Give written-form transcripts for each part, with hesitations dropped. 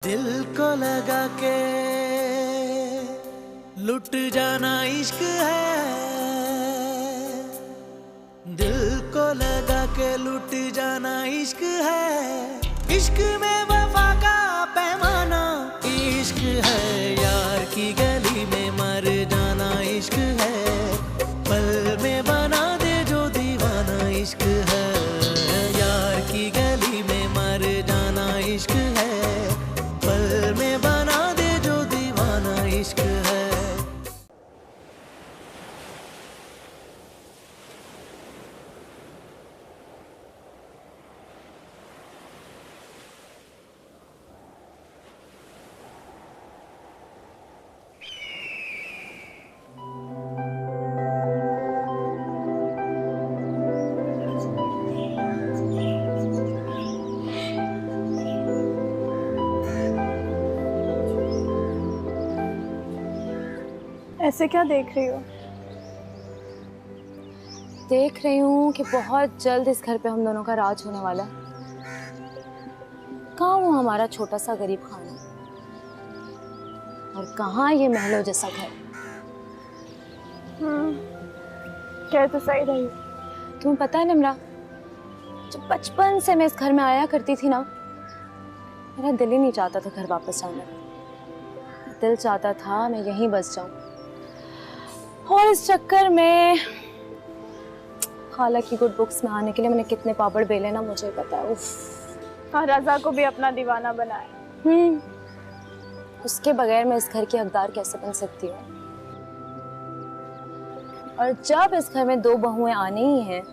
दिल को लगा के लुट जाना इश्क है, दिल को लगा के लुट जाना इश्क है। इश्क में वफा का पैमाना इश्क है, यार की गली में मर जाना इश्क है, पल में बना दे जो दीवाना इश्क है। यार की गली में मर जाना इश्क है, पल में बना दे जो दीवाना इश्क है। ऐसे क्या देख रही हो? देख रही हूँ कि बहुत जल्द इस घर पे हम दोनों का राज होने वाला है। कहाँ वो हमारा छोटा सा गरीब खाना और कहाँ ये महलों जैसा घर। कह तो सही रही। तुम्हें पता है निम्रा, जब बचपन से मैं इस घर में आया करती थी ना, मेरा दिल ही नहीं चाहता था घर वापस जाने का। दिल चाहता था मैं यहीं बस जाऊं, और इस चक्कर में खाला की गुड बुक्स में आने के लिए मैंने कितने पापड़ बेले ना, मुझे पता है। उफ। हाँ, रजा को भी अपना दीवाना बनाया। उसके बगैर मैं इस घर की हकदार कैसे बन सकती हूँ? और जब इस घर में दो बहुएं आने ही हैं,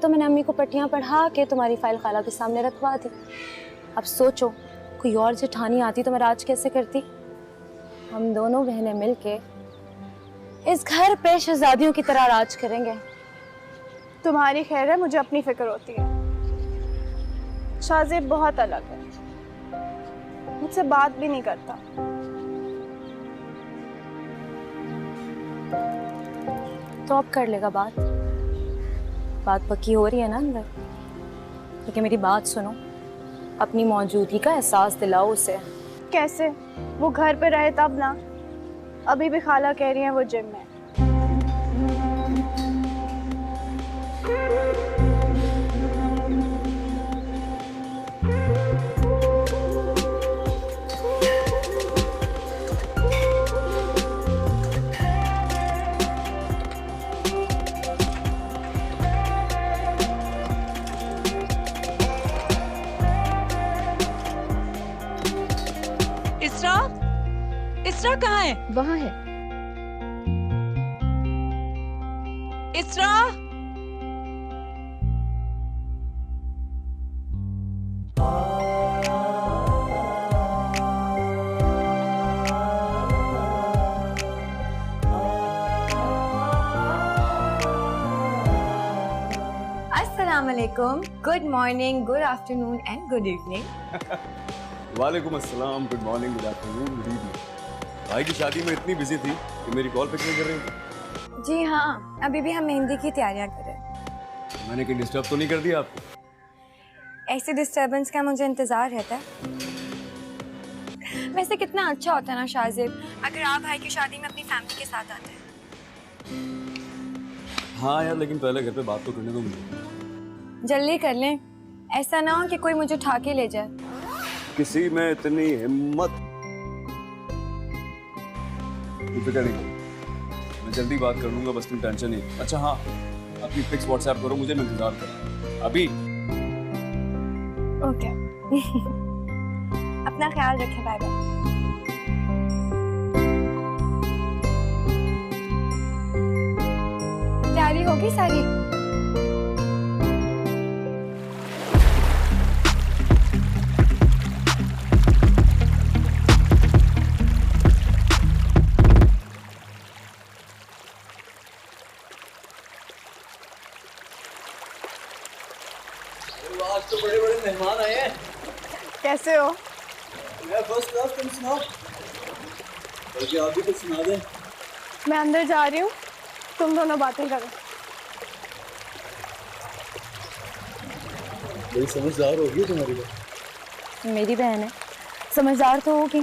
तो मैंने अम्मी को पट्टियां पढ़ा के तुम्हारी फाइल खाला के सामने रखवा दी। अब सोचो, कोई और जेठानी आती तो मैं राज कैसे करती? हम दोनों बहनें मिलके इस घर पे शहजादियों की तरह राज करेंगे। तुम्हारी खैर है, मुझे अपनी फिक्र होती है। शाहजेब बहुत अलग है, मुझसे बात भी नहीं करता। तो अब कर लेगा बात। बात पक्की हो रही है ना अंदर? लेकिन मेरी बात सुनो, अपनी मौजूदगी का एहसास दिलाओ उसे। कैसे? वो घर पे रहे तब ना। अभी भी खाला कह रही है वो जिम में। इसरा कहाँ है? वहाँ है। इसरा, अस्सलामुअलैकुम, good morning, good afternoon and good evening. वालेकुम अस्सलाम, good morning, good afternoon, good evening. भाई की शादी में इतनी बिजी थी कि मेरी कॉल पिक नहीं कर रही थी। जी हाँ, अभी भी हम मेहंदी की तैयारियां कर रहे हैं। मैंने कहीं डिस्टर्ब तो नहीं कर दिया आपको? ऐसे डिस्टर्बेंस का मुझे इंतजार रहता है। वैसे कितना अच्छा होता है ना शाहजेब, अगर आप भाई की शादी में अपनी फैमिली के साथ आते हैं। हाँ यार, लेकिन पहले घर पे बात तो करने दो मुझे। जल्दी कर लें, ऐसा ना हो कि कोई मुझे उठा के ले जाए। किसी में इतनी हिम्मत तो क्या नहीं, मैं जल्दी बात कर लूंगा, बस तुम टेंशन नहीं। अच्छा हाँ, अपनी पिक्स व्हाट्सएप करो मुझे, मैं इंतजार कर अभी। ओके। अपना ख्याल रखें, बाय बाय। तैयारी होगी सारी? आज तो बड़े बड़े मेहमान आए हैं। कैसे हो? मैं फर्स्ट क्लास, तुम सुनाओ। बल्कि आप भी कुछ सुना दें। मैं अंदर जा रही हूँ, तुम दोनों बातें करो। बड़ी समझदार होगी तुम्हारी बहन। मेरी बहन है समझदार तो होगी।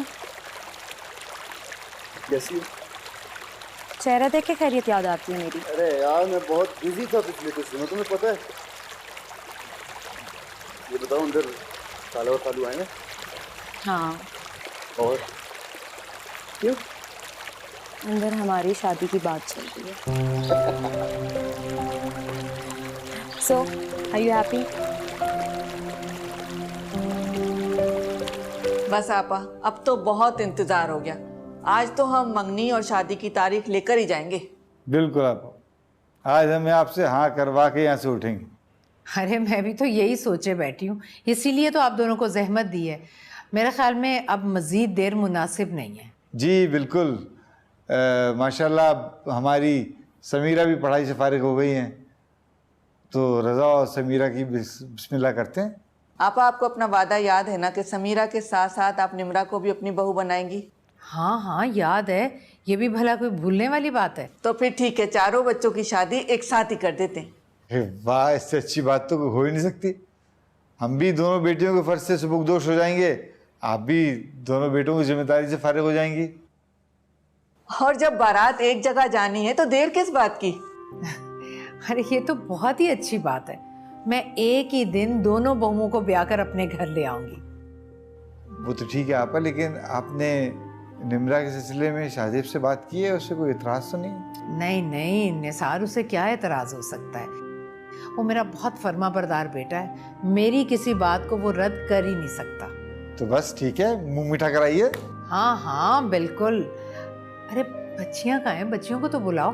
कैसी? चेहरा देख के खैरियत याद आती है मेरी। अरे यार मैं बहुत बिजी था पिछले कुछ दिनों, तुम्हें पता है। ये बताओ अंदर साला और सालू आए हैं? हाँ। और क्यों? अंदर हमारी शादी की बात चल रही है। सो आर यू हैप्पी? बस आपा, अब तो बहुत इंतजार हो गया। आज तो हम मंगनी और शादी की तारीख लेकर ही जाएंगे। बिल्कुल आप, आज हमें आपसे हाँ करवा के यहाँ से उठेंगे। अरे मैं भी तो यही सोचे बैठी हूँ, इसीलिए तो आप दोनों को जहमत दी है। मेरे ख्याल में अब मज़ीद देर मुनासिब नहीं है। जी बिल्कुल। माशाल्लाह अब हमारी समीरा भी पढ़ाई से फारिग हो गई हैं, तो रज़ा और समीरा की बिस्मिल्लाह करते हैं। आपको अपना वादा याद है ना कि समीरा के साथ साथ आप निम्रा को भी अपनी बहू बनाएंगी? हाँ हाँ याद है, ये भी भला कोई भूलने वाली बात है। तो फिर ठीक है, चारों बच्चों की शादी एक साथ ही कर देते हैं। वाह, इससे अच्छी बात तो हो ही नहीं सकती। हम भी दोनों बेटियों के फर्ज से सुबुकदोश हो जाएंगे, आप भी दोनों बेटों की जिम्मेदारी से फारिग हो जाएंगी। और जब बारात एक जगह जानी है तो देर किस बात की? अरे ये तो बहुत ही अच्छी बात है। मैं एक ही दिन दोनों बहुओं को ब्याह कर अपने घर ले आऊंगी। वो तो ठीक है आपा, लेकिन आपने निम्रा के सिलसिले में शाहजेब से बात की है? उससे कोई इतराज़ तो नहीं? नहीं नहीं निसार, उसे क्या एतराज़ हो सकता है। वो मेरा बहुत फर्मा बरदार बेटा है, मेरी किसी बात को वो रद्द कर ही नहीं सकता। तो बस ठीक है, मुंह मीठा कराइए। हाँ हाँ बिल्कुल। अरे बच्चियां कहाँ हैं? बच्चियों को तो बुलाओ।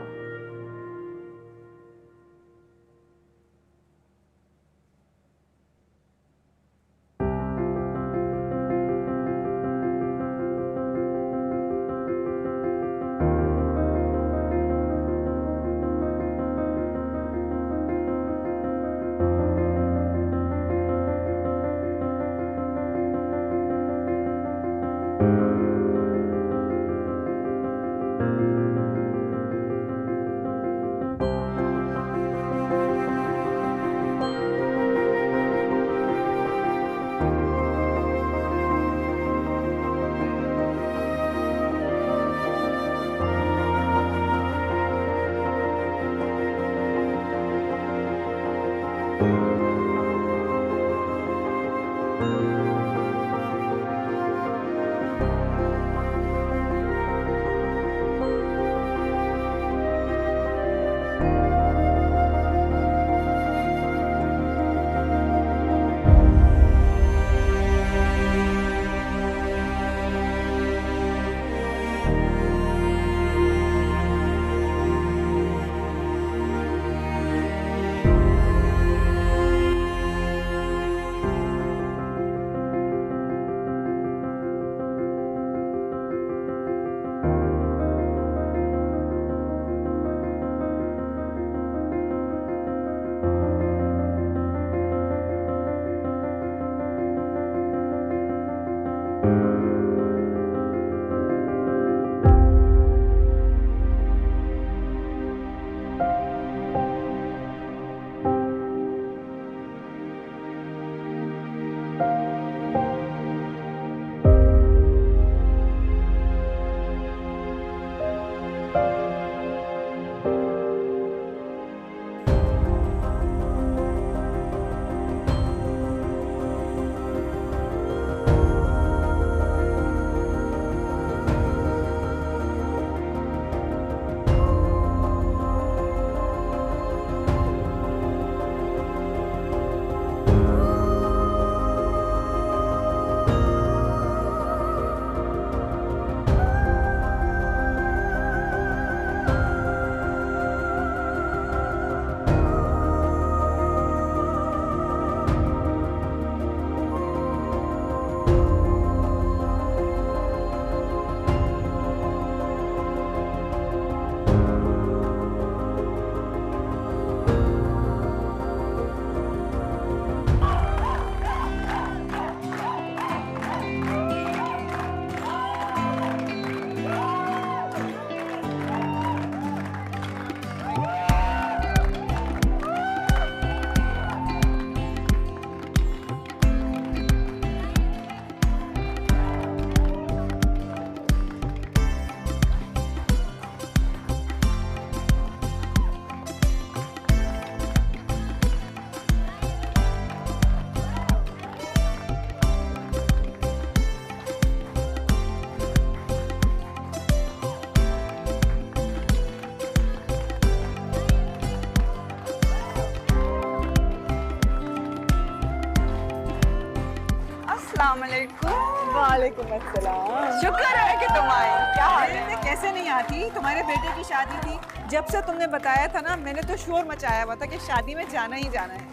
वालेकुम अस्सलाम। शुक्र है कि तुम आई। क्या हाल है? मैं कैसे नहीं आती, तुम्हारे बेटे की शादी थी, जब से तुमने बताया था ना मैंने तो शोर मचाया हुआ था कि शादी में जाना ही जाना है।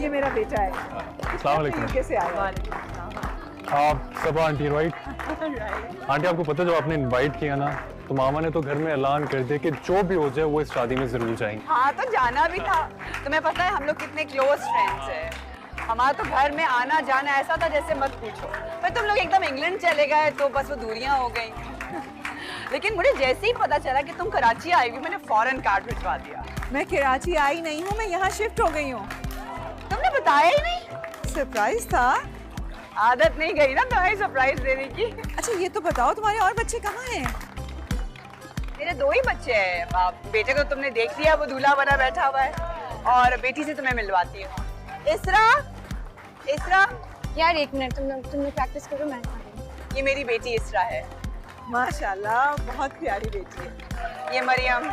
ये मेरा बेटा है। अस्सलाम वालेकुम। कैसे आया? आप सब आंटी राइट? आंटी आपको पता है जब आपने इनवाइट किया ना तो मामा ने तो घर में ऐलान कर दिया कि जो भी हो जाए वो इस शादी में जरूर जाएंगे। हाँ तो जाना भी था। तुम्हें पता है हम लोग कितने क्लोज फ्रेंड्स हैं। हमारा तो घर में आना जाना ऐसा था जैसे मत पूछो। पर तुम लोग एकदम इंग्लैंड चले गए तो बस वो दूरियां हो गई। लेकिन मुझे जैसे ही पता चला कि तुम कराची आई हुई मैंने फौरन कार्ड भिजवा दिया। मैं कराची आई नहीं हूँ, मैं यहाँ शिफ्ट हो गई हूँ। तुमने बताया ही नहीं? सरप्राइज था। आदत नहीं गई ना तुम्हें सरप्राइज देने की। अच्छा ये तो बताओ तुम्हारे और बच्चे कहाँ हैं? मेरे 2 ही बच्चे हैं। बेटे को तुमने देख लिया, वो दूल्हा बना बैठा हुआ है, और बेटी से तुम्हें मिलवाती हूँ। इसरा, इसरा यार एक मिनट, तुम लोग प्रैक्टिस करो, मैं आ रही हूँ। ये मेरी बेटी इसरा है। माशाल्लाह बहुत प्यारी बेटी है। ये मरियम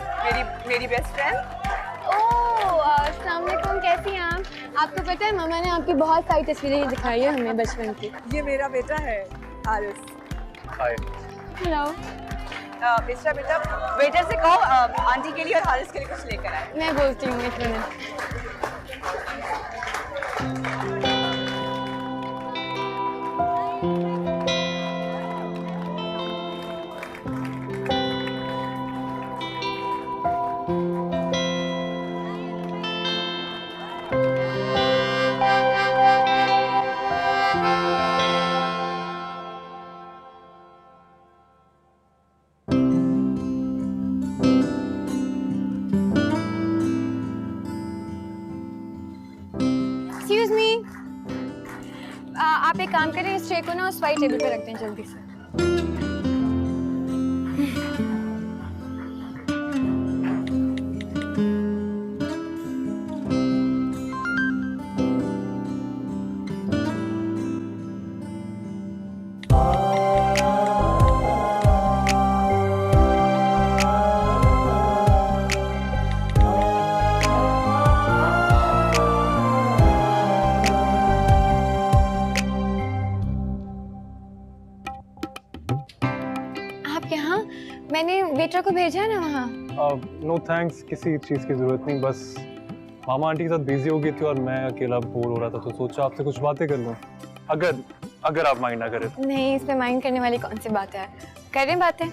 मेरी बेस्ट फ्रेंड। अस्सलाम वालेकुम, कैसी हैं आप? आपको पता है मामा ने आपकी बहुत सारी तस्वीरें दिखाई है हमें बचपन की। ये मेरा बेटा है आरिस। हाय। हेलो। इसरा बेटा वेटर से कहो आंटी के लिए और हारिस के लिए कुछ लेकर आए। मैं बोलती हूँ एक मिनट। आप एक काम करें, इस ट्रे को ना उस वाइट टेबल पे रख दें जल्दी से। मैंने वेटर को भेजा है ना वहाँ। नो थैंक्स, किसी चीज़ की ज़रूरत नहीं, बस मामा आंटी के साथ बिजी हो गई थी और मैं अकेला बोर हो रहा था तो सोचा आपसे कुछ बातें कर लूँ, अगर आप माइंड ना करें। नहीं, इस पे माइंड करने वाली कौन सी बात है, करें बातें।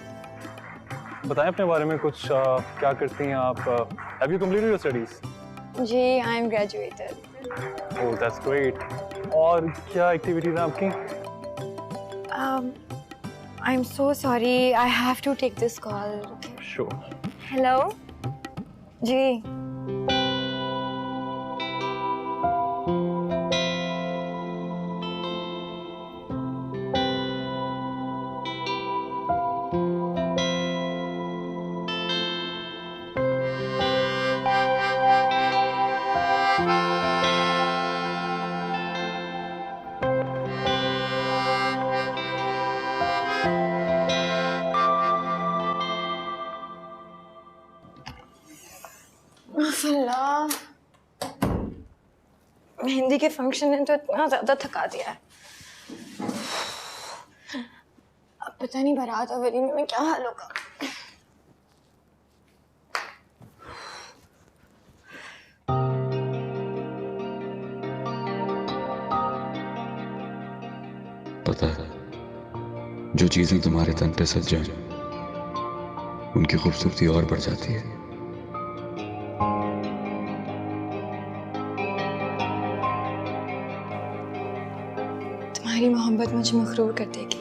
बताएं अपने बारे में कुछ, क्या करती हैं आप? Have you completed your studies? जी, I am graduated. Oh that's great. और क्या एक्टिविटीज हैं आपकी? I'm so sorry, I have to take this call. Sure. Hello? जी। मेहंदी के फंक्शन ने तो इतना ज्यादा थका दिया है। अब पता नहीं बारात और वलीमे में क्या हाल होगा। पता है, जो चीजें तुम्हारे तन पे सज जाएं, उनकी खूबसूरती और बढ़ जाती है। तुम्हारी मोहब्बत मुझे मखरूर कर देगी।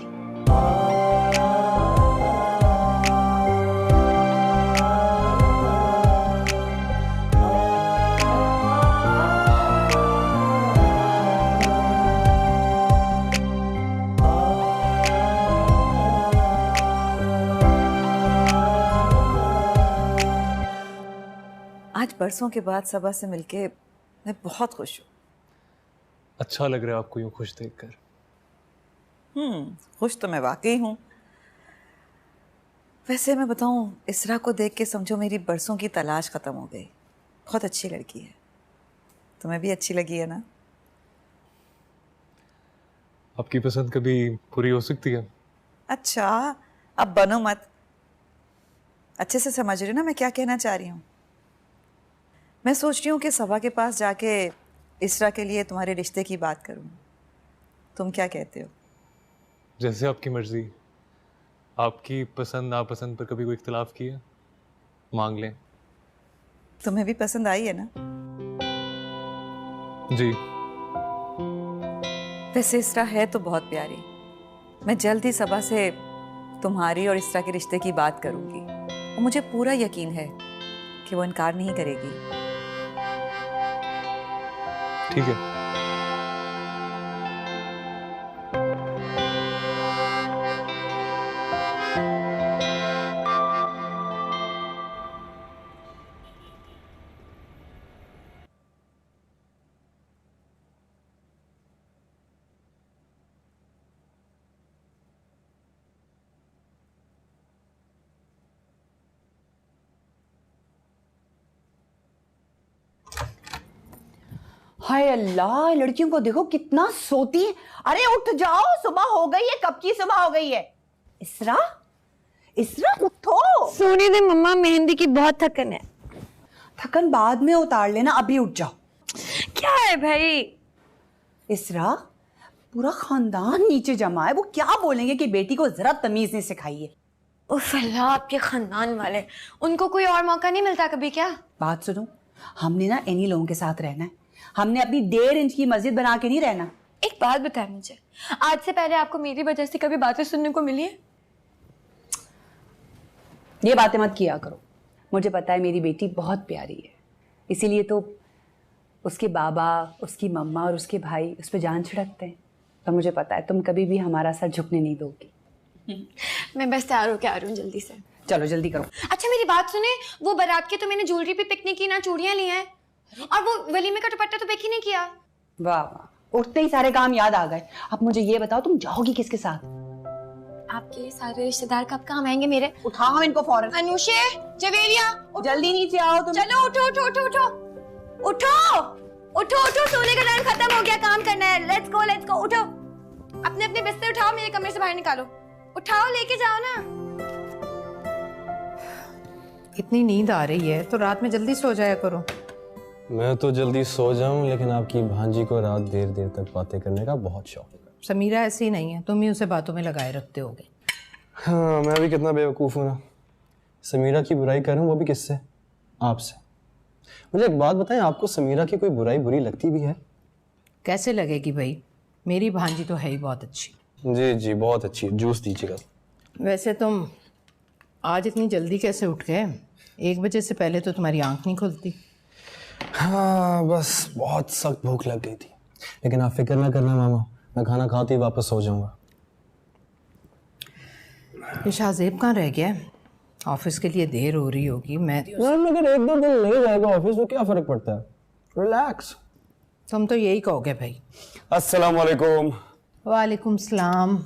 आज बरसों के बाद सबा से मिलके मैं बहुत खुश हूँ। अच्छा लग रहा है आपको यूँ खुश देखकर। खुश तो मैं वाकई हूँ। वैसे मैं बताऊँ, इसरा को देख के समझो मेरी बरसों की तलाश खत्म हो गई। बहुत अच्छी लड़की है। तुम्हें भी अच्छी लगी है ना? आपकी पसंद कभी पूरी हो सकती है। अच्छा, अब बनो मत। अच्छे से समझ रही हो ना मैं क्या कहना चाह रही हूँ? मैं सोच रही हूँ कि सबा के पास जाके इसरा के लिए तुम्हारे रिश्ते की बात करूँ। तुम क्या कहते हो? जैसे आपकी मर्जी। आपकी पसंद नापसंद पर कभी कोई इख्तिलाफ किया? मांग लें। तुम्हें भी पसंद आई है ना? जी। वैसे इसरा है तो बहुत प्यारी। मैं जल्द ही सबा से तुम्हारी और इसरा के रिश्ते की बात करूंगी और मुझे पूरा यकीन है कि वो इनकार नहीं करेगी। ठीक है। हाय अल्लाह, लड़कियों को देखो कितना सोती है। अरे उठ जाओ, सुबह हो गई है। कब की सुबह हो गई है? इसरा, इसरा उठो। सोने दे मम्मा, मेहंदी की बहुत थकन है। थकन बाद में उतार लेना, अभी उठ जाओ। क्या है भाई? इसरा, पूरा खानदान नीचे जमा है। वो क्या बोलेंगे कि बेटी को जरा तमीज नहीं सिखाई है। उफ अल्लाह, आपके खानदान वाले, उनको कोई और मौका नहीं मिलता कभी क्या? बात सुनो, हमने ना इन्हीं लोगों के साथ रहना है। हमने अपनी 1.5 इंच की मस्जिद बना के नहीं रहना। एक बात बताए मुझे, आज से पहले आपको मेरी वजह से कभी बातें सुनने को मिली है? ये बातें मत किया करो। मुझे पता है मेरी बेटी बहुत प्यारी है, इसीलिए तो उसके बाबा, उसकी मम्मा और उसके भाई उस पर जान छिड़कते हैं। और मुझे पता है तुम कभी भी हमारा सर झुकने नहीं दोगी। मैं बस तैयार होके आ रही हूँ जल्दी से। चलो जल्दी करो। अच्छा मेरी बात सुने, वो बारात के तो मैंने ज्वेलरी पे पिकनिक की ना, चूड़ियां ली हैं, और वो वलीमे का दुपट्टा तो बेक ही नहीं किया। वाह वाह, उठते ही सारे काम याद आ गए। अब मुझे ये बताओ, तुम जाओगी किसके साथ? आपके ये सारे रिश्तेदार कब काम आएंगे मेरे? उठाओ हम इनको फौरन। अनुषे, जवेरिया, जल्दी नीचे आओ तुम। चलो उठो उठो उठो उठो उठो उठो उठो, सोने का टाइम खत्म हो गया, काम करना है। लेट्स गो उठो। अपने अपने बिस्तर उठाओ, मेरे कमरे से बाहर निकालो। उठाओ, लेके जाओ ना। इतनी नींद आ रही है तो रात में जल्दी सो जाया करो। मैं तो जल्दी सो जाऊं, लेकिन आपकी भांजी को रात देर देर तक बातें करने का बहुत शौक है। समीरा ऐसी नहीं है, तुम ही उसे बातों में लगाए रखते होगे। हाँ, मैं भी कितना बेवकूफ़ हूँ ना। समीरा की बुराई करूँ, वो भी किससे? आपसे। मुझे एक बात बताएं, आपको समीरा की कोई बुराई बुरी लगती भी है? कैसे लगेगी भाई, मेरी भांजी तो है ही बहुत अच्छी। जी जी, बहुत अच्छी है। जूस दीजिएगा। वैसे तुम आज इतनी जल्दी कैसे उठ गए? 1 बजे से पहले तो तुम्हारी आंख नहीं खुलती। हाँ, बस बहुत सख्त भूख लग गई थी। लेकिन आप फिक्र ना करना मामा, मैं खाना खाते ही वापस सो जाऊंगा। ये शाहजेब कहाँ रह गया है? ऑफिस के लिए देर हो रही होगी। मैं अगर 1-2 दिन नहीं जाएगा ऑफिस तो क्या फर्क पड़ता है? रिलैक्स। तुम तो यही कहोगे भाई। अस्सलाम वालेकुम। वालेकुम सलाम।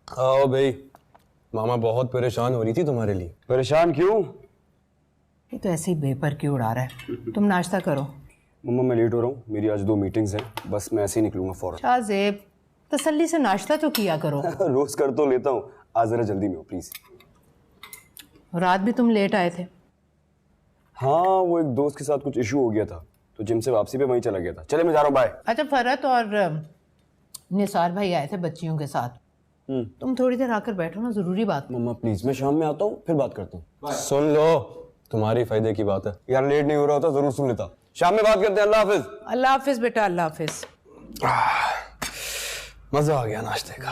आओ भाई। मामा बहुत परेशान हो रही थी तुम्हारे लिए। परेशान क्यों? ये तो ऐसे ही बेपर क्यों उड़ा रहा है। तुम नाश्ता करो। मम्मा मैं लेट हो रहा हूँ, मेरी आज 2 मीटिंग्स हैं, बस मैं ऐसे ही निकलूंगा फौरन। शाहजेब, तसल्ली से नाश्ता तो किया करो। रोज कर तो लेता हूँ, आज जरा जल्दी में हो प्लीज। रात भी तुम लेट आए थे। हाँ, वो एक दोस्त के साथ कुछ इशू हो गया था तो जिम से वापसी पे वहीं चला गया था। चले मैं जा रहा हूँ, बाय। अच्छा, फरत और निसार भाई आए थे बच्चियों के साथ। तुम थोड़ी देर आकर बैठो ना, जरूरी बात। मम्मा प्लीज, मैं शाम में आता हूँ, फिर बात करता हूँ। सुन लो, तुम्हारी फायदे की बात है। यार लेट नहीं हो रहा होता जरूर सुन लेता। शाम में बात करते हैं। अल्लाह हाफिज। अल्लाह हाफिज बेटा, अल्लाह हाफिज। मजा आ गया नाश्ते का।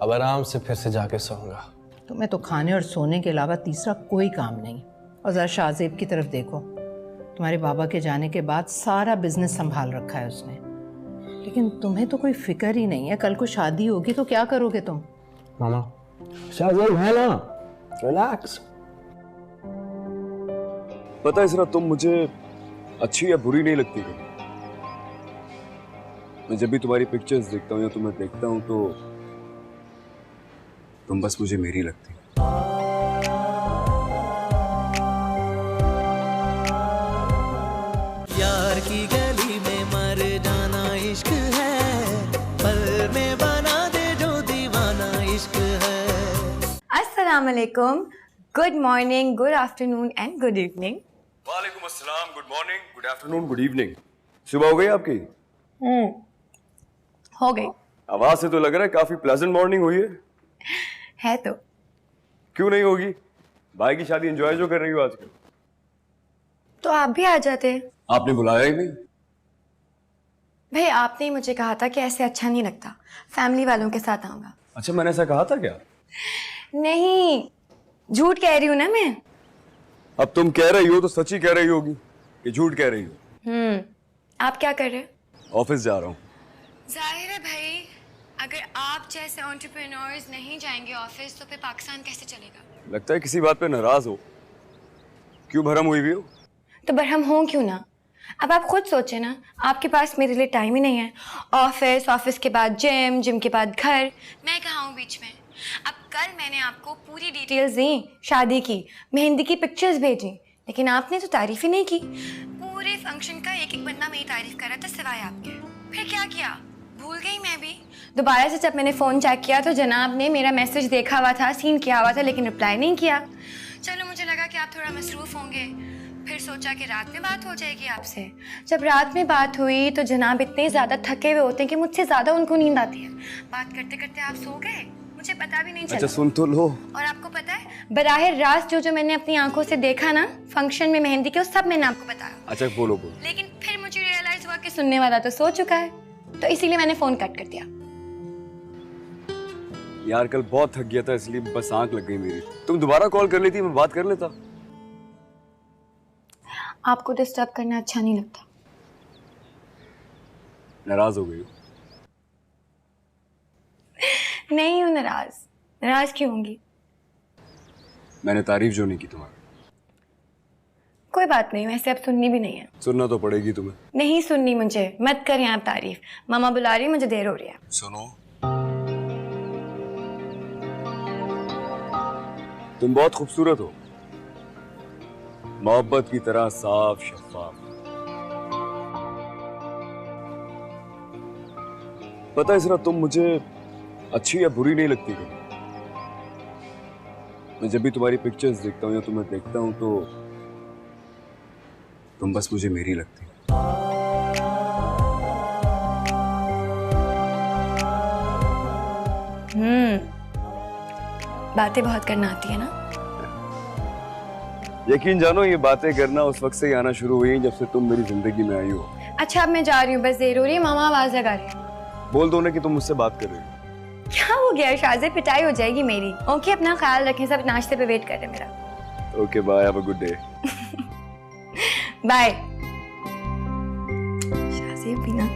अब आराम से फिर से जाके सोऊंगा। तुम्हें तो खाने और सोने के अलावा तीसरा कोई काम नहीं। और जरा शाहजेब की तरफ देखो, तुम्हारे बाबा के जाने के बाद सारा बिजनेस संभाल रखा है उसने, लेकिन तुम्हें तो कोई फिक्र ही नहीं है। कल को शादी होगी तो क्या करोगे तुम? मामा, शाहजेब है ना, रिलैक्स। पता है इसरा, तुम मुझे अच्छी या बुरी नहीं लगती। मैं जब भी तुम्हारी पिक्चर्स देखता हूँ या तुम्हें देखता हूँ तो तुम बस मुझे मेरी लगती। यार की गली में मर जाना इश्क है, पल में बना इश्क है। अस्सलाम वालेकुम, good morning, good afternoon and good evening. वालेकुम अस्सलाम, good morning, good afternoon, good evening. सुबह हो गई आपकी? हो गई। आवाज से तो लग रहा है काफी प्लेजेंट मॉर्निंग हुई है तो क्यों नहीं होगी? भाई की शादी एंजॉय जो कर रही हो आजकल। तो आप भी आ जाते। आपने बुलाया ही नहीं। भाई आपने ही मुझे कहा था कि ऐसे अच्छा नहीं लगता, फैमिली वालों के साथ आऊंगा। अच्छा, मैंने ऐसा कहा था क्या? नहीं, झूठ कह रही हूँ ना मैं। अब तुम कह रही हो तो सच ही कह रही होगी कि झूठ कह रही हो। आप क्या कर रहे हैं? ऑफिस जा रहा हूँ। जाहिर है भाई, अगर आप जैसे एंटरप्रेन्योर्स नहीं जाएंगे ऑफिस तो फिर पाकिस्तान कैसे चलेगा? लगता है किसी बात पे नाराज हो। क्यों भरम हुई हो? तो बरहम हो क्यों ना। अब आप खुद सोचें ना, आपके पास मेरे लिए टाइम ही नहीं है। ऑफिस, ऑफिस के बाद जिम, जिम के बाद घर, मैं कहाँ हूँ बीच में। अब कल मैंने आपको पूरी डिटेल्स दी शादी की, मेहंदी की पिक्चर्स भेजी, लेकिन आपने तो तारीफ ही नहीं की। पूरे फंक्शन का एक एक बंदा मेरी तारीफ कर रहा था सिवाय आपके। फिर क्या किया? भूल गई मैं भी। दोबारा से जब मैंने फ़ोन चेक किया तो जनाब ने मेरा मैसेज देखा हुआ था, सीन किया हुआ था, लेकिन रिप्लाई नहीं किया। चलो मुझे लगा कि आप थोड़ा मसरूफ़ होंगे, फिर सोचा कि रात में बात हो जाएगी आपसे। जब रात में बात हुई तो जनाब इतने ज़्यादा थके हुए होते हैं कि मुझसे ज़्यादा उनको नींद आती है। बात करते करते आप सो गए, मुझे पता भी नहीं चला। अच्छा सुन तो लो। और आपको पता है, बराह रास्त जो मैंने अपनी आंखों से देखा ना फंक्शन में मेहंदी के, वो सब मैंने आपको बताया। अच्छा बोलो। लेकिन फिर मुझे रियलाइज हुआ कि सुनने वाला तो सो चुका है, तो इसीलिए मैंने फोन कट कर दिया। यार कल बहुत थक गया था, इसलिए बस आंख लग गई मेरी। तुम दोबारा कॉल कर लेती, मैं बात कर लेता। आपको डिस्टर्ब करना अच्छा नहीं लगता। नाराज हो गई हो? नहीं हूँ नाराज। नाराज क्यों होंगी? मैंने तारीफ जो नहीं की तुम्हारी। कोई बात नहीं, वैसे अब सुननी भी नहीं है। सुनना तो पड़ेगी तुम्हें। नहीं सुननी मुझे, मत करें आप तारीफ। मामा बुला रही है, मुझे देर हो रही है। सुनो, तुम बहुत खूबसूरत हो, मोहब्बत की तरह साफ शफाफ। पता है इसरा, तुम मुझे अच्छी या बुरी नहीं लगती कभी। मैं जब भी तुम्हारी पिक्चर्स देखता हूँ या तुम्हें देखता हूँ तो तुम बस मुझे मेरी लगती। बातें बहुत करना आती है ना। यकीन जानो, ये बातें करना उस वक्त से ही आना शुरू हुई जब से तुम मेरी जिंदगी में आई हो। अच्छा अब मैं जा रही हूँ, बस देर हो रही है। मामा आवाज लगा रहे हैं। बोल दो ना कि तुम मुझसे बात कर रही हो। क्या हो गया शाज़े, पिटाई हो जाएगी मेरी। ओके, अपना ख्याल रखें, सब नाश्ते पे वेट कर रहे हैं मेरा। Okay bye, have a good day. Bye. शाज़े पीना।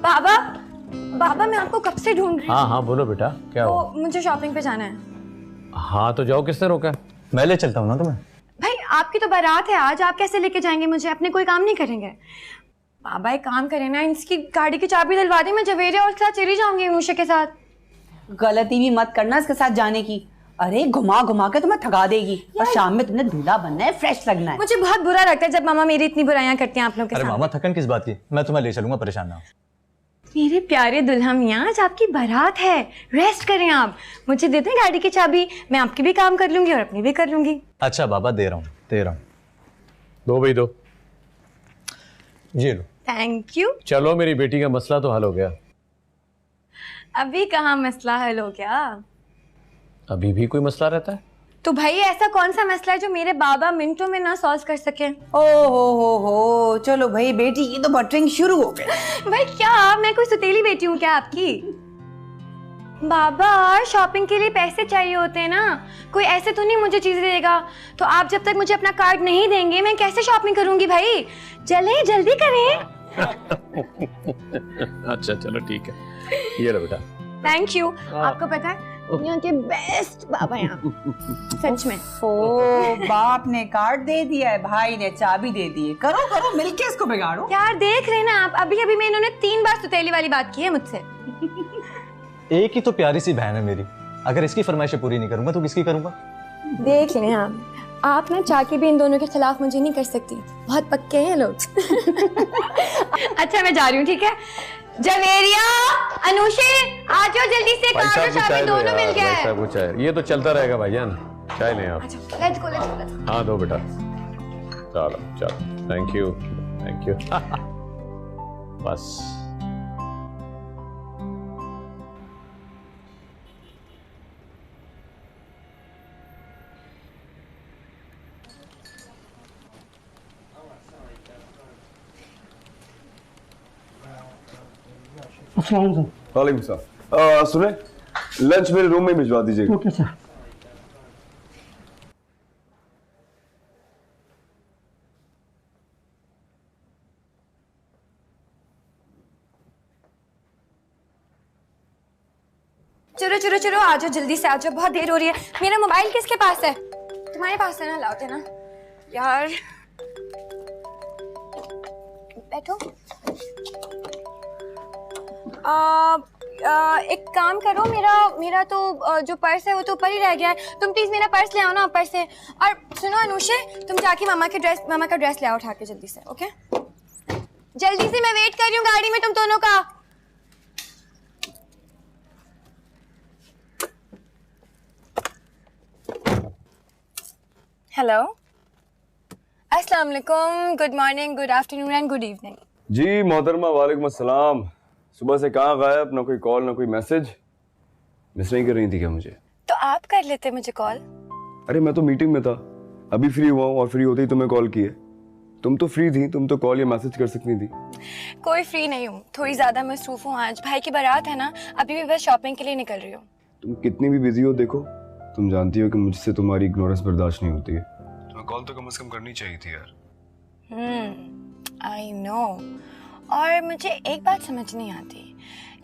बाबा, बाबा मैं आपको कब से ढूंढ रही हूँ। हाँ हाँ बोलो बेटा, क्या हो? तो मुझे शॉपिंग पे जाना है। हाँ तो जाओ, किसने रोका? मैं ले चलता हूँ ना तुम्हें। भाई आपकी तो बारात है आज, आप कैसे लेके जाएंगे मुझे? अपने कोई काम नहीं करेंगे? बाबा एक काम करें ना, इसकी गाड़ी की चाबी दिलवा दी, मैं जवेरिया और उसके साथ चली जाऊंगी, अनुषा के साथ। गलती भी मत करना इसके साथ जाने की। अरे घुमा घुमा के तुम्हें थका देगी, और शाम में तुमने दूल्हा बनना है, फ्रेश लगना है। मुझे बहुत बुरा लगता है जब मामा मेरी इतनी बुराइयां करती हैं आप लोग के साथ। अरे मामा थकन किस बात की, मैं तुम्हें ले चलूंगा, परेशान ना हो। मेरे प्यारे दुल्हा मियाँ, आज आपकी बारात है, रेस्ट करें आप। मुझे दे दें गाड़ी की चाबी, मैं आपकी भी काम कर लूंगी और अपनी भी कर लूंगी। अच्छा बाबा, दे रहा हूँ। दो भाई दो, ये लो। Thank you. चलो मेरी बेटी का मसला तो हल हो गया। अभी कहाँ मसला हल हो गया? अभी भी कोई मसला रहता है? तो भाई ऐसा कौन सा मसला है जो मेरे बाबा मिनटों में ना सॉल्व कर सके? हो चलो भाई, बेटी की तो बटरिंग शुरू हो गई। भाई क्या मैं कोई सुतेली बेटी हूँ क्या आपकी? बाबा शॉपिंग के लिए पैसे चाहिए होते हैं ना, कोई ऐसे तो नहीं मुझे चीजें देगा। तो आप जब तक मुझे अपना कार्ड नहीं देंगे मैं कैसे शॉपिंग करूंगी भाई? चलें जल्दी करें। अच्छा चलो ठीक है, ये लो बेटा। Thank you. आपको पता है दुनिया के बेस्ट बाबा यहाँ, सच में। ओ बाप ने कार्ड दे दिया है, भाई ने चाबी दे दी है। करो करो मिलके इसको बिगाड़ो। यार देख रहे ना आप, अभी अभी मैं इन्होंने 3 बार सुतेली वाली बात की है मुझसे। एक ही तो प्यारी सी बहन है मेरी, अगर इसकी फरमाइशें पूरी नहीं करूंगा तो किसकी करूंगा? देख लें आप ना चाह के भी इन दोनों के खिलाफ मुझे नहीं कर सकती, बहुत पक्के हैं लोग। अच्छा मैं जा रही हूँ, ठीक है? जवेरिया, अनुषे, आ जाओ जल्दी से, कार और चाबी दोनों मिल गया है। कुछ है, ये तो चलता रहेगा भाईजान, चाय लें आप। Let's go let's go. हाँ दो बेटा, चलो चलो, थैंक यू थैंक यू। बस वालेकुम सलाम। सुने, लंच मेरे रूम में भिजवा दीजिएगा। Okay sir. चलो चलो चलो आ जाओ जल्दी से, आ जाओ, बहुत देर हो रही है। मेरा मोबाइल किसके पास है? तुम्हारे पास है ना, लाओ देना यार। बैठो। एक काम करो, मेरा तो जो पर्स है वो तो ऊपर ही रह गया है, तुम प्लीज मेरा पर्स ले आओ ना ऊपर से। और सुनो अनुषे, तुम जाके मामा का ड्रेस ले आओ उठा के जल्दी से, ओके? जल्दी से, मैं वेट कर रही हूँ गाड़ी में तुम दोनों का। हेलो, अस्सलाम वालेकुम, good morning, good afternoon and good evening. जी मोहतरमा, वालेकुम अस्सलाम। सुबह से कहाँ गायब, ना कोई कॉल ना कोई मैसेज। मिस नहीं कर रही थी क्या मुझे? तो आप कर लेते मुझे कॉल। अरे मैं तो मीटिंग में था, अभी फ्री हुआ हूँ और फ्री होते ही तुम्हें कॉल किए। तुम तो फ्री थी, तुम तो कॉल या मैसेज कर सकती थी। कोई फ्री नहीं हूँ, थोड़ी ज्यादा मसरूफ हूँ। आज भाई की बारात है ना, अभी भी बस शॉपिंग के लिए निकल रही हूँ। तुम कितनी भी बिजी हो, देखो तुम जानती हो कि मुझसे तुम्हारी इग्नोरेंस बर्दाश्त नहीं होती है। तुम्हें कॉल तो कम से कम करनी चाहिए थी यार। I know. और मुझे एक बात समझ नहीं आती,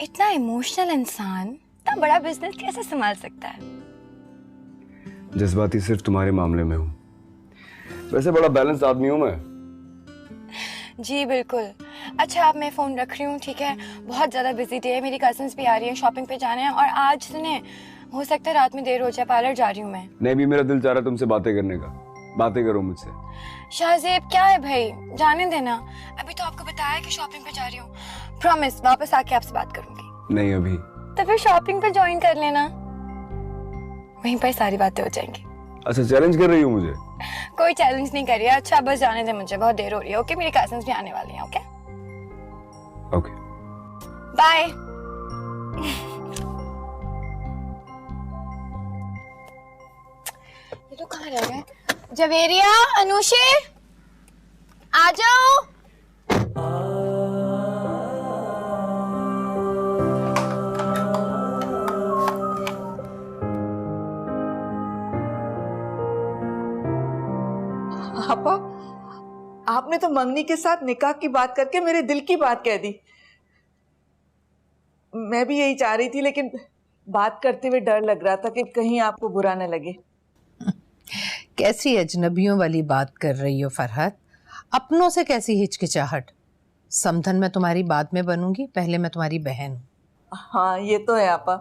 इतना इमोशनल इंसान इतना बड़ा बिजनेस कैसे संभाल सकता है? जज्बाती सिर्फ तुम्हारे मामले में हूँ, वैसे बड़ा बैलेंस आदमी हूँ मैं। जी बिल्कुल। अच्छा अब मैं फ़ोन रख रही हूँ, ठीक है? बहुत ज़्यादा बिजी डे है, मेरी कजिन्स भी आ रही हैं, शॉपिंग पे जाने हैं। और आज सुने, हो सकता है रात में देर हो जाए, पार्लर जा रही हूँ मैं। नहीं भी मेरा दिल चाह रहा है तुमसे बातें करने का, बातें करो मुझसे। शाहजेब क्या है भाई, जाने देना। अभी तो आपको बताया कि शॉपिंग पे जा रही हूँ। प्रॉमिस वापस आके आपसे बात करूंगी। नहीं अभी। तो फिर शॉपिंग पे ज्वाइन कर लेना, वहीं पर सारी बातें हो जाएंगी। अच्छा चैलेंज कर रही हो मुझे? कोई चैलेंज नहीं करिए। अच्छा बस जाने दे मुझे, बहुत देर हो रही है। ओके, मेरी कजिन्स भी आने वाली हैं। Okay okay bye. ये तो कहाँ रह गए? जवेरिया, अनुषे, आ जाओ। आपा, आपने तो मंगनी के साथ निकाह की बात करके मेरे दिल की बात कह दी। मैं भी यही चाह रही थी, लेकिन बात करते हुए डर लग रहा था कि कहीं आपको बुरा न लगे। कैसी अजनबियों वाली बात कर रही हो फरहत? अपनों से कैसी हिचकिचाहट? समधन मैं तुम्हारी बाद में बनूंगी, पहले मैं तुम्हारी बहन हूँ। हाँ ये तो है आपा।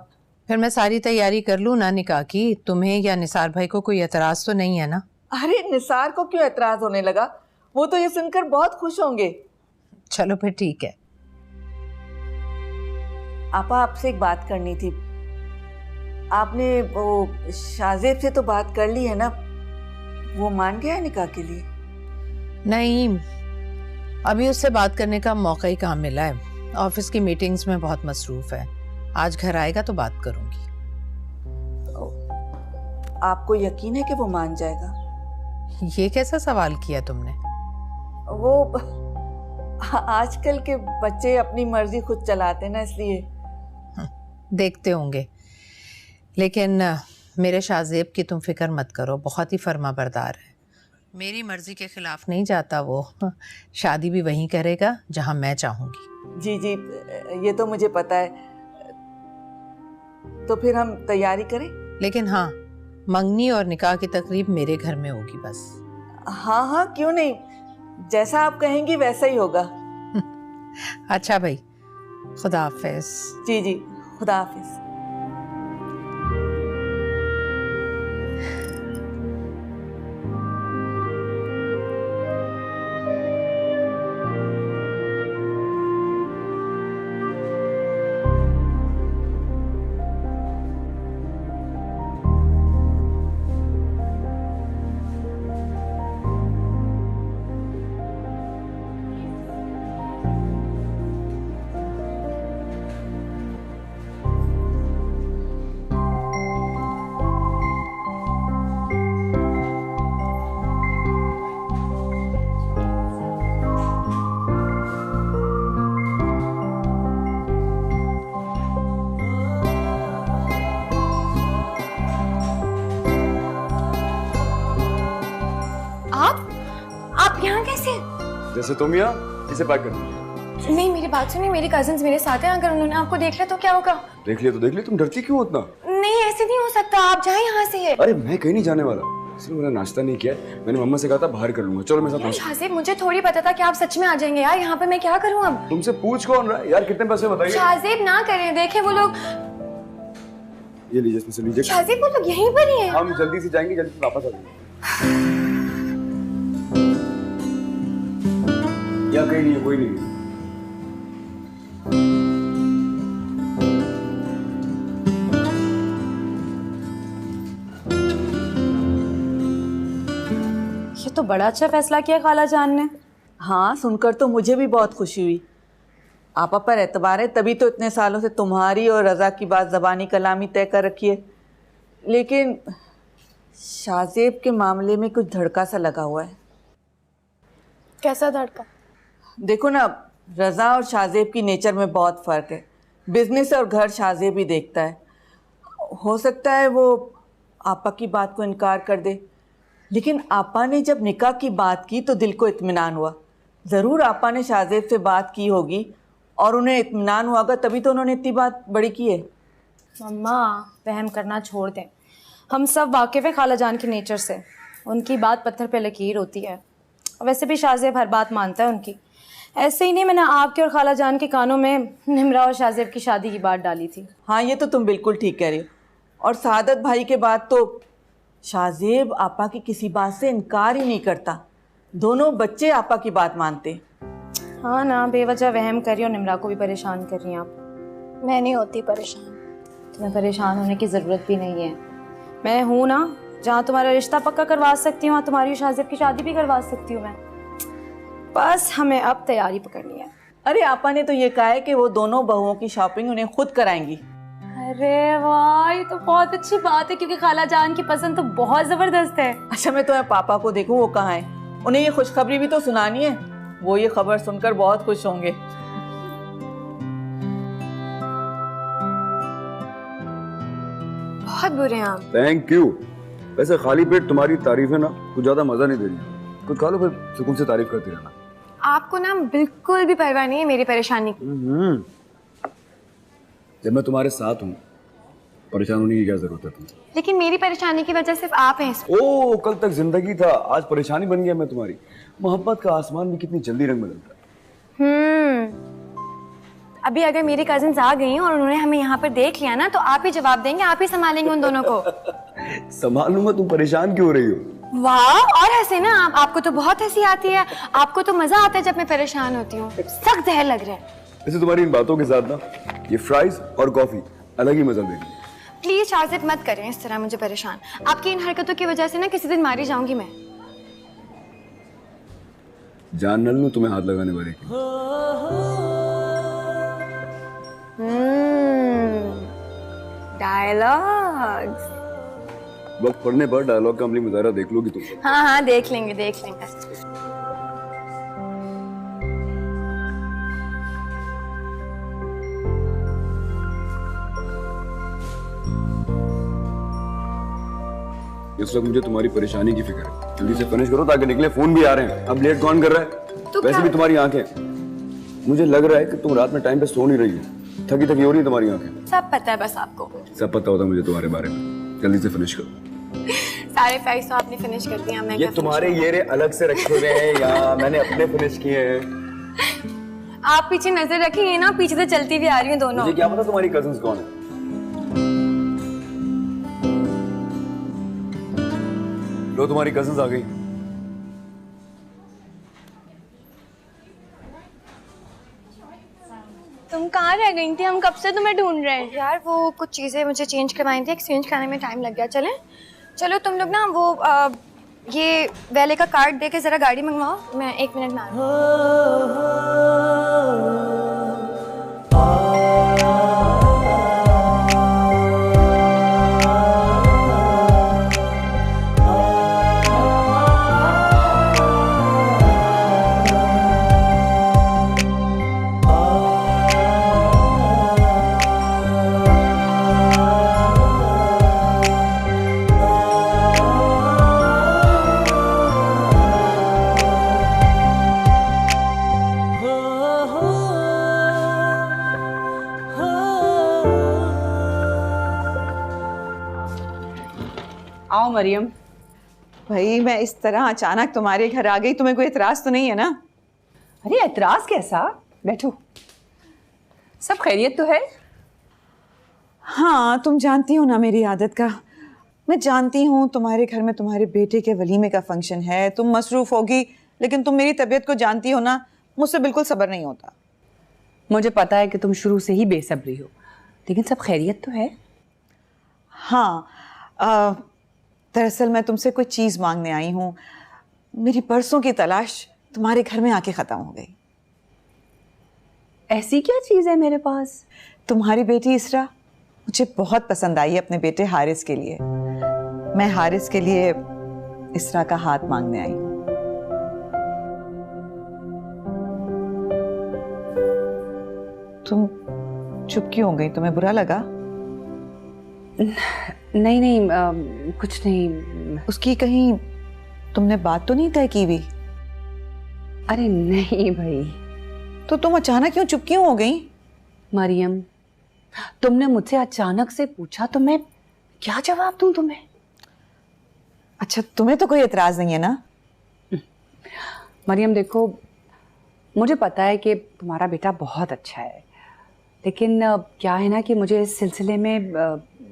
फिर मैं सारी तैयारी कर लूँ ना निकाह की? तुम्हें या निसार भाई को कोई एतराज तो नहीं है ना? अरे निसार को क्यों एतराज होने लगा? वो तो ये सुनकर बहुत खुश होंगे। चलो फिर ठीक है। आपा आपसे एक बात करनी थी। आपने वो शाहजेब से तो बात कर ली है ना? वो मान गया है निकाह के लिए? नहीं, अभी उससे बात करने का मौका ही कहाँ मिला है। ऑफिस की मीटिंग्स में बहुत मसरूफ है। आज घर आएगा तो बात करूंगी। आपको यकीन है कि वो मान जाएगा? ये कैसा सवाल किया तुमने? वो आजकल के बच्चे अपनी मर्जी खुद चलाते हैं ना, इसलिए। देखते होंगे, लेकिन मेरे शाहजेब की तुम फिक्र मत करो, बहुत ही फर्मा बरदार है। मेरी मर्जी के खिलाफ नहीं जाता वो। शादी भी वहीं करेगा जहां मैं चाहूंगी। जी जी, ये तो मुझे पता है। तो फिर हम तैयारी करें? लेकिन हाँ, मंगनी और निकाह की तकरीब मेरे घर में होगी बस। हाँ हाँ, क्यों नहीं, जैसा आप कहेंगी वैसा ही होगा। अच्छा भाई, खुदा हाफिज। जी जी, खुदा हाफिज। आप यहाँ कैसे? जैसे तुम यहाँ, इसे पैक कर। नहीं, मेरी बात सुनिए, मेरे कजिन्स मेरे साथ हैं, अगर उन्होंने आपको देख लिया तो क्या होगा? देख लिया तो देख लिया, तुम डरती क्यों उतना? नहीं, ऐसे नहीं हो सकता, आप जाए यहाँ से। अरे मैं कहीं नहीं जाने वाला, इसलिए मैंने नाश्ता नहीं किया, मैंने मम्मा से कहा था बाहर कर लूंगा। चलो मेरे साथ। शाहज़ेब, मुझे थोड़ी पता था कि आप सच में आ जाएंगे यार, यहाँ पे मैं क्या करूँ अब? तुमसे पूछ कौन रहा है यार, कितने पैसे बताइए। शाहज़ेब ना करें, देखें वो लोग। ये लीजिए, इसमें से लीजिए। शाहज़ेब, वो लोग यहीं पर ही हैं। हम जल्दी से जाएंगे, जल्दी वापस आ जाएंगे। या कहीं नहीं है, कोई नहीं। ये तो बड़ा अच्छा फैसला किया खाला जान ने। हाँ, सुनकर तो मुझे भी बहुत खुशी हुई। आपा पर एतबार है, तभी तो इतने सालों से तुम्हारी और रज़ा की बात ज़बानी कलामी तय कर रखी है। लेकिन शाहज़ेब के मामले में कुछ धड़का सा लगा हुआ है। कैसा धड़का? देखो ना, रज़ा और शाहज़ेब की नेचर में बहुत फ़र्क है। बिजनेस और घर शाहज़ेब ही देखता है। हो सकता है वो आपा की बात को इनकार कर दे, लेकिन आपा ने जब निकाह की बात की तो दिल को इत्मीनान हुआ। ज़रूर आपा ने शाहज़ेब से बात की होगी और उन्हें इत्मीनान हुआ, तभी तो उन्होंने इतनी बात बड़ी की है। मम्मा, वहम करना छोड़ दें, हम सब वाकिफ़ हैं खाला जान के नेचर से। उनकी बात पत्थर पे लकीर होती है। वैसे भी शाहज़ेब हर बात मानता है उनकी। ऐसे ही नहीं, मैंने आपके और खाला जान के कानों में निमरा और शाहज़ेब की शादी की बात डाली थी। हाँ, ये तो तुम बिल्कुल ठीक कह रही हो। और सादत भाई के बाद तो शाहज़ेब आपा की किसी बात से इनकार ही नहीं करता। दोनों बच्चे आपा की बात मानते। हाँ ना, बेवजह वहम कर रही हो, निमरा को भी परेशान कर रही हैं आप। मैं नहीं होती परेशान। तुम्हें परेशान होने की ज़रूरत भी नहीं है। मैं हूँ ना, जहाँ तुम्हारा रिश्ता पक्का करवा सकती हूँ, वहाँ तुम्हारी शाहज़ेब की शादी भी करवा सकती हूँ मैं। बस हमें अब तैयारी पकड़नी है। अरे आपा ने तो ये कहा है कि वो दोनों बहुओं की शॉपिंग उन्हें खुद कराएंगी। अरे वाह, ये तो बहुत अच्छी बात है, क्योंकि खाला जान की पसंद तो बहुत ज़बरदस्त है। अच्छा, मैं तुम्हें पापा को देखूं, वो कहाँ है? उन्हें ये खुशखबरी भी तो सुनानी है। वो ये खबर सुनकर बहुत खुश होंगे। बहुत बुरे हैं आप। Thank you. वैसे खाली पेट तुम्हारी तारीफें ना कुछ ज्यादा मजा नहीं दे रही। कुछ खा लो, फिर सुकून से तारीफ करती रहना। आपको ना बिल्कुल भी परवाह नहीं है मेरी परेशानी की। जब मैं तुम्हारे साथ हूँ, परेशान होने की क्या जरूरत है तुम्हें? लेकिन मेरी परेशानी की वजह सिर्फ आप हैं। ओ, कल तक जिंदगी था, आज परेशानी बन गया मैं तुम्हारी। मोहब्बत का आसमान भी कितनी जल्दी रंग बदलता है। अभी अगर मेरी कजिन्स आ गई और उन्होंने हमें यहाँ पर देख लिया ना, तो आप ही जवाब देंगे, आप ही संभालेंगे उन दोनों को। संभालूंगा, तुम परेशान क्यों हो रही हो? वाह, और हंसे ना आप। आपको तो बहुत हंसी आती है, आपको तो मजा आता है जब मैं परेशान होती हूँ। सख्त जहर लग रहा है। वैसे तुम्हारी इन बातों के साथ ना ये फ्राइज और कॉफी अलग ही मजा देगी। प्लीज शाहज़ेब मत करें इस तरह मुझे परेशान। आपकी इन हरकतों की वजह से ना किसी दिन मारी जाऊंगी मैं। जान नल ने तुम्हें हाथ लगाने वाले की। डायलॉग्स। वक्त पढ़ने पर डायलॉग का अमली मुजाहरा देख लोगी तुम। हाँ हाँ, देख लेंगे देख लेंगे। इस वक्त मुझे तुम्हारी परेशानी की फिक्र है। जल्दी से फिनिश करो ताकि निकले, फोन भी आ रहे हैं। अब लेट कौन कर रहा है? तो वैसे भी तुम्हारी आंखें, मुझे लग रहा है कि तुम रात में टाइम पे सो नहीं रही हो। थकी थकी हो रही है तुम्हारी आंखें? सब पता है बस आपको। सब पता होता मुझे तुम्हारे बारे में। जल्दी से फिनिश करो। सारे फैक्ट्स तो आपने फिनिश कर दिया। मैं ये तुम्हारे येरे अलग से रखे हुए हैं या मैंने अपने फिनिश किए हैं? आप पीछे नजर रखिए ना, पीछे से चलती हुई आ रही हैं दोनों। मुझे क्या पता तुम्हारी कजिन्स कौन है। लो तुम्हारी कजिन्स आ गई। तुम कहाँ रह गई थी? हम कब से तुम्हें ढूंढ रहे हैं। यार वो कुछ चीज़ें मुझे चेंज करवानी थी, एक्सचेंज कराने में टाइम लग गया। चलो तुम लोग ना वो ये वैले का कार्ड दे के ज़रा गाड़ी मंगवाओ, मैं 1 मिनट में आ रही आओ मरियम। भाई मैं इस तरह अचानक तुम्हारे घर आ गई, तुम्हें कोई एतराज तो नहीं है ना? अरे एतराज कैसा, बैठो। सब खैरियत तो है? हाँ, तुम जानती हो ना मेरी आदत का। मैं जानती हूँ तुम्हारे घर में तुम्हारे बेटे के वलीमे का फंक्शन है, तुम मसरूफ़ होगी, लेकिन तुम मेरी तबीयत को जानती हो ना, मुझसे बिल्कुल सब्र नहीं होता। मुझे पता है कि तुम शुरू से ही बेसब्री हो, लेकिन सब खैरियत तो है? हाँ, दरअसल मैं तुमसे कोई चीज़ मांगने आई हूँ। मेरी परसों की तलाश तुम्हारे घर में आके ख़त्म हो गई। ऐसी क्या चीज़ है मेरे पास? तुम्हारी बेटी इसरा मुझे बहुत पसंद आई है अपने बेटे हारिस के लिए। मैं हारिस के लिए इसरा का हाथ मांगने आई हूँ। तुम चुप क्यों हो गई? तुम्हें बुरा लगा? नहीं, कुछ नहीं। उसकी कहीं तुमने बात तो नहीं तय की भी? अरे नहीं भाई। तो तुम अचानक क्यों चुप क्यों हो गई? मरियम, तुमने मुझसे अचानक से पूछा तो मैं क्या जवाब दूं तुम्हें? अच्छा, तुम्हें तो कोई एतराज नहीं है ना? मरियम देखो, मुझे पता है कि तुम्हारा बेटा बहुत अच्छा है, लेकिन क्या है ना कि मुझे इस सिलसिले में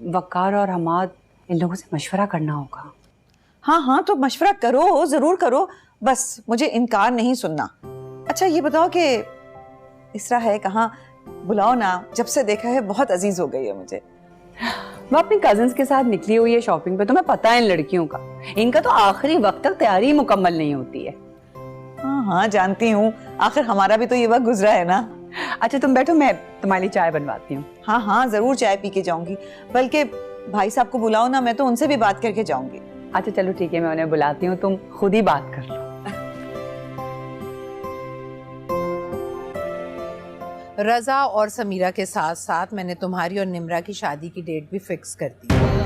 वक़ार और हमाद इन लोगों से मशवरा करना होगा। हाँ, तो मशवरा करो, ज़रूर करो, बस मुझे इनकार नहीं सुनना। अच्छा ये बताओ कि इसरा है कहाँ? बुलाओ ना, जब से देखा है बहुत अजीज हो गई है मुझे। वो अपनी कजिन्स के साथ निकली हुई है शॉपिंग पे। तुम्हें पता है इन लड़कियों का, इनका तो आखिरी वक्त तक तैयारी मुकम्मल नहीं होती है। हाँ, जानती हूँ, आखिर हमारा भी तो ये वक्त गुजरा है ना। अच्छा तुम बैठो, मैं तुम्हारे लिए चाय बनवाती हूँ। हाँ, जरूर चाय पी के जाऊंगी। बल्कि भाई साहब को बुलाओ ना, मैं तो उनसे भी बात करके जाऊंगी। अच्छा चलो ठीक है, मैं उन्हें बुलाती हूँ, तुम खुद ही बात कर लो। रज़ा और समीरा के साथ साथ मैंने तुम्हारी और निम्रा की शादी की डेट भी फिक्स कर दी।